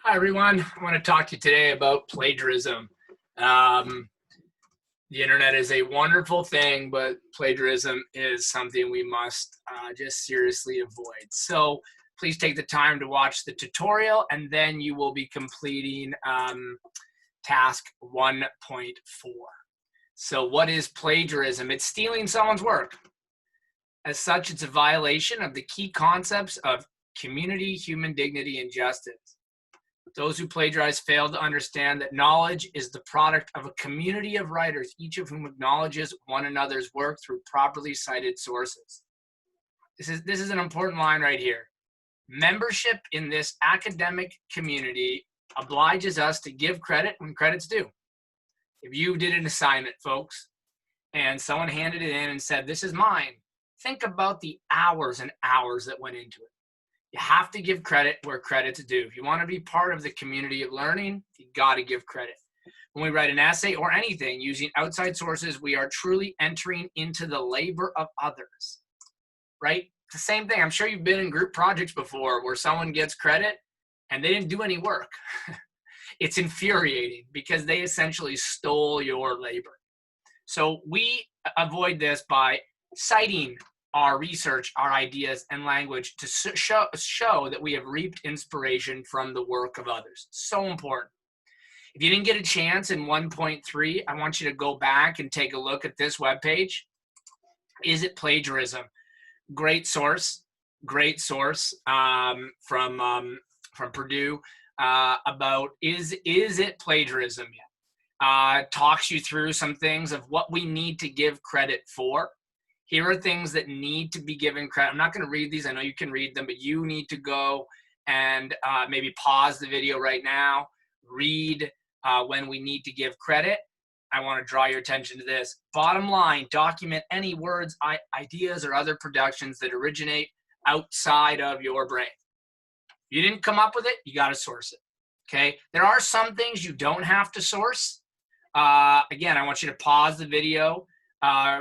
Hi, everyone. I want to talk to you today about plagiarism. The internet is a wonderful thing, but plagiarism is something we must just seriously avoid. So please take the time to watch the tutorial, and then you will be completing task 1.4. So what is plagiarism? It's stealing someone's work. As such, it's a violation of the key concepts of community, human dignity, and justice. Those who plagiarize fail to understand that knowledge is the product of a community of writers, each of whom acknowledges one another's work through properly cited sources. This is an important line right here. Membership in this academic community obliges us to give credit when credit's due. If you did an assignment, folks, and someone handed it in and said, "This is mine," think about the hours and hours that went into it. You have to give credit where credit's due. If you want to be part of the community of learning, you got to give credit. When we write an essay or anything using outside sources, we are truly entering into the labor of others, right? The same thing. I'm sure you've been in group projects before where someone gets credit and they didn't do any work. It's infuriating because they essentially stole your labor. So we avoid this by citing our research, our ideas, and language to show that we have reaped inspiration from the work of others. So important. If you didn't get a chance in 1.3, I want you to go back and take a look at this webpage. Is it plagiarism? Great source from Purdue about is it plagiarism yet? Talks you through some things of what we need to give credit for. Here are things that need to be given credit. I'm not going to read these. I know you can read them, but you need to go and maybe pause the video right now, read when we need to give credit. I want to draw your attention to this. Bottom line, document any words, ideas, or other productions that originate outside of your brain. If you didn't come up with it, you got to source it, okay? There are some things you don't have to source. Again, I want you to pause the video.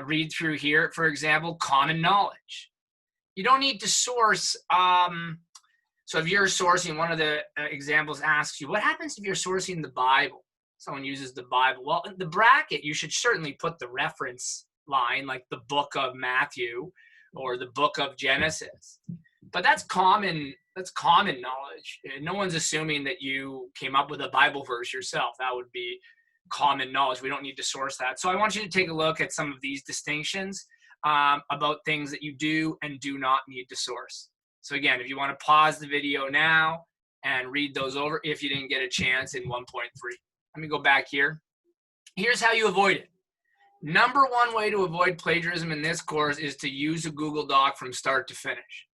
Read through here, for example, common knowledge. You don't need to source. So if you're sourcing, one of the examples asks you, what happens if you're sourcing the Bible? Someone uses the Bible. Well, in the bracket, you should certainly put the reference line, like the book of Matthew or the book of Genesis. But that's common knowledge. No one's assuming that you came up with a Bible verse yourself. That would be common knowledge. We don't need to source that. So I want you to take a look at some of these distinctions about things that you do and do not need to source. So again, if you want to pause the video now and read those over if you didn't get a chance in 1.3. Let me go back here. Here's how you avoid it. Number one way to avoid plagiarism in this course is to use a Google Doc from start to finish.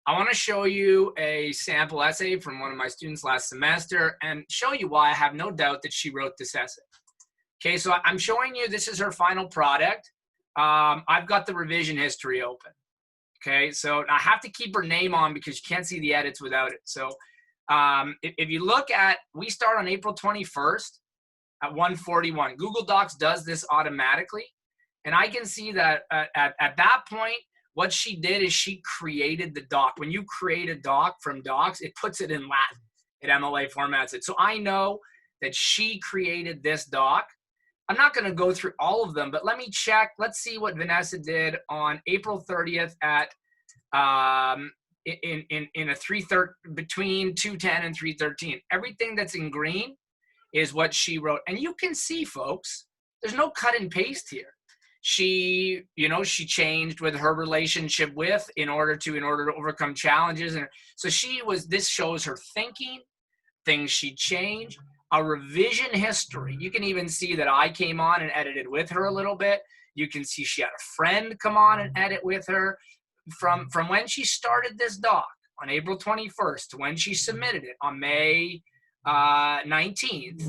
I want to show you a sample essay from one of my students last semester and show you why I have no doubt that she wrote this essay. Okay, so I'm showing you this is her final product. I've got the revision history open. Okay, so I have to keep her name on because you can't see the edits without it. So if you look at, we start on April 21st at 1:41. Google Docs does this automatically. And I can see that at that point, what she did is she created the doc. When you create a doc from Docs, it puts it in Latin. It MLA formats it. So I know that she created this doc. I'm not going to go through all of them, but let me check. Let's see what Vanessa did on April 30th at in a 3:13 between 2:10 and 3:13. Everything that's in green is what she wrote, and you can see, folks, there's no cut and paste here. She changed with her relationship with in order to overcome challenges, and so this shows her thinking, things she changed. A revision history. You can even see that I came on and edited with her a little bit. You can see she had a friend come on and edit with her. From when she started this doc on April 21st to when she submitted it on May 19th,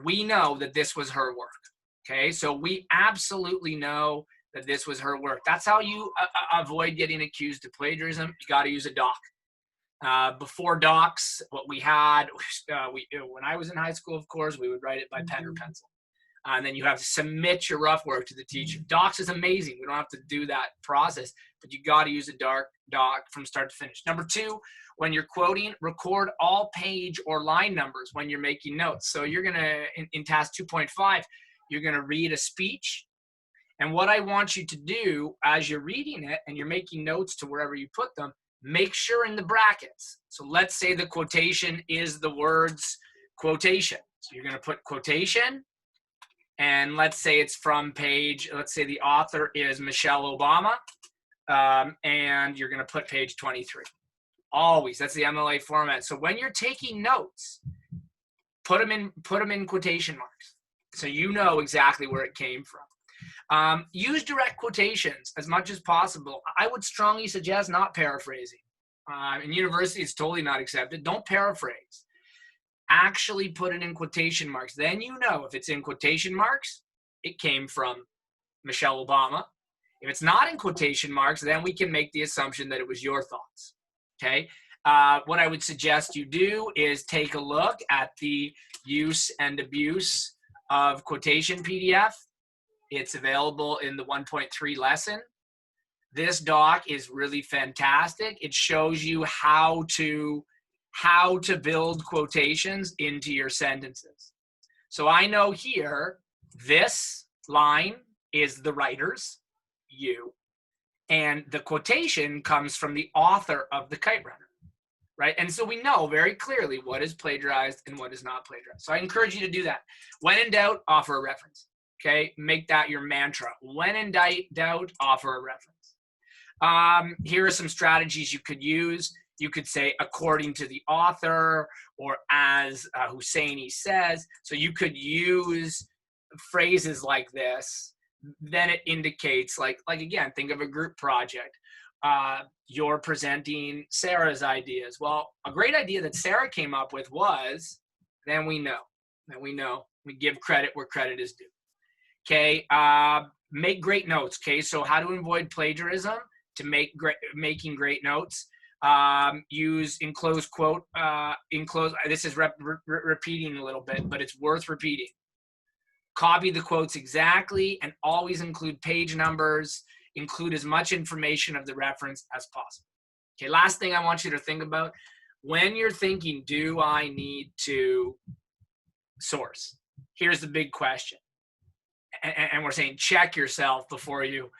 we know that this was her work. Okay, so we absolutely know that this was her work. That's how you avoid getting accused of plagiarism. You got to use a doc. Before docs, what we had, when I was in high school, of course, we would write it by pen or pencil. And then you have to submit your rough work to the teacher. Docs is amazing. We don't have to do that process, but you got to use a doc from start to finish. Number two, when you're quoting, record all page or line numbers when you're making notes. So you're gonna, in task 2.5, you're gonna read a speech. And what I want you to do as you're reading it and you're making notes to wherever you put them, make sure in the brackets. So let's say the quotation is the words quotation. So you're gonna put quotation, and let's say it's from page, let's say the author is Michelle Obama, and you're gonna put page 23. Always, that's the MLA format. So when you're taking notes, put them in quotation marks, so you know exactly where it came from. Use direct quotations as much as possible. I would strongly suggest not paraphrasing. In university, it's totally not accepted. Don't paraphrase. Actually put it in quotation marks. Then you know if it's in quotation marks, it came from Michelle Obama. If it's not in quotation marks, then we can make the assumption that it was your thoughts. Okay. What I would suggest you do is take a look at the use and abuse of quotation PDF. It's available in the 1.3 lesson. This doc is really fantastic. It shows you how to build quotations into your sentences. So I know here, this line is the writer's, you, and the quotation comes from the author of the Kite Runner, right? And so we know very clearly what is plagiarized and what is not plagiarized. So I encourage you to do that. When in doubt, offer a reference, okay? Make that your mantra. When in doubt, offer a reference. Here are some strategies you could use. You could say, according to the author, or as Husseini says. So you could use phrases like this. Then it indicates, like again, think of a group project. You're presenting Sarah's ideas. Well, a great idea that Sarah came up with was, then we know. We give credit where credit is due. Okay, make great notes. Okay, so how to avoid plagiarism to making great notes. Use enclosed quote, this is repeating a little bit, but it's worth repeating. Copy the quotes exactly and always include page numbers, include as much information of the reference as possible. Okay, last thing I want you to think about, when you're thinking, do I need to source? Here's the big question. And we're saying check yourself before you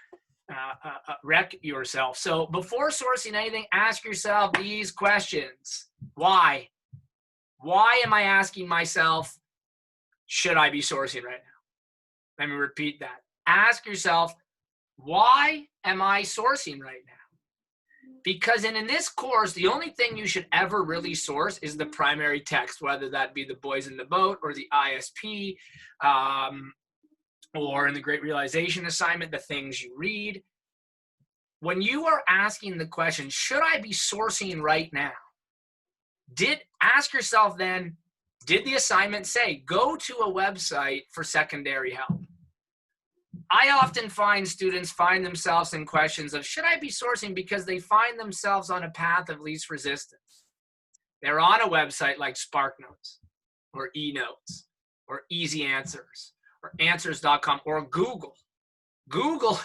wreck yourself. So before sourcing anything, ask yourself these questions. Why? Why am I asking myself, should I be sourcing right now? Let me repeat that. Ask yourself, why am I sourcing right now? Because in this course, the only thing you should ever really source is the primary text, whether that be the Boys in the Boat or the ISP, or in the Great Realization assignment, the things you read. When you are asking the question, should I be sourcing right now? Ask yourself then, did the assignment say, go to a website for secondary help? I often find students find themselves in questions of, should I be sourcing, because they find themselves on a path of least resistance. They're on a website like SparkNotes or eNotes or Easy Answers or Answers.com or Google. Google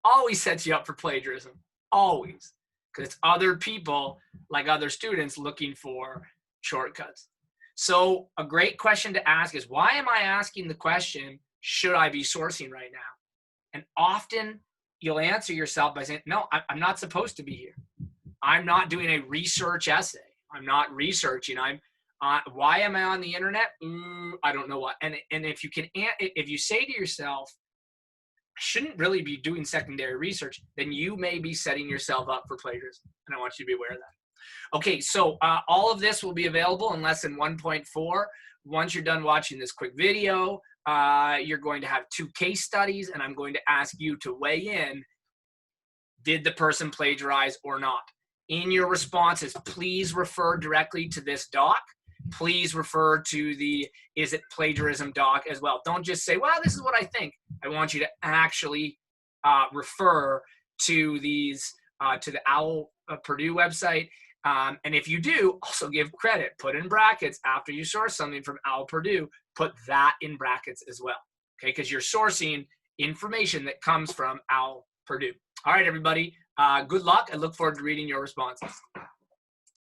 always sets you up for plagiarism, always, because it's other people like other students looking for shortcuts. So a great question to ask is, why am I asking the question, should I be sourcing right now? And often you'll answer yourself by saying, no, I'm not supposed to be here. I'm not doing a research essay. I'm not researching. Why am I on the internet? I don't know what. And if you say to yourself, I shouldn't really be doing secondary research, then you may be setting yourself up for plagiarism. And I want you to be aware of that. Okay, so all of this will be available in lesson 1.4. Once you're done watching this quick video, you're going to have 2 case studies, and I'm going to ask you to weigh in, did the person plagiarize or not? In your responses, please refer directly to this doc. Please refer to the is it plagiarism doc as well. Don't just say, well, this is what I think. I want you to actually refer to these, to the OWL Purdue website. And if you do, also give credit. Put in brackets after you source something from OWL Purdue, put that in brackets as well, okay? Because you're sourcing information that comes from OWL Purdue. All right, everybody. Good luck. I look forward to reading your responses.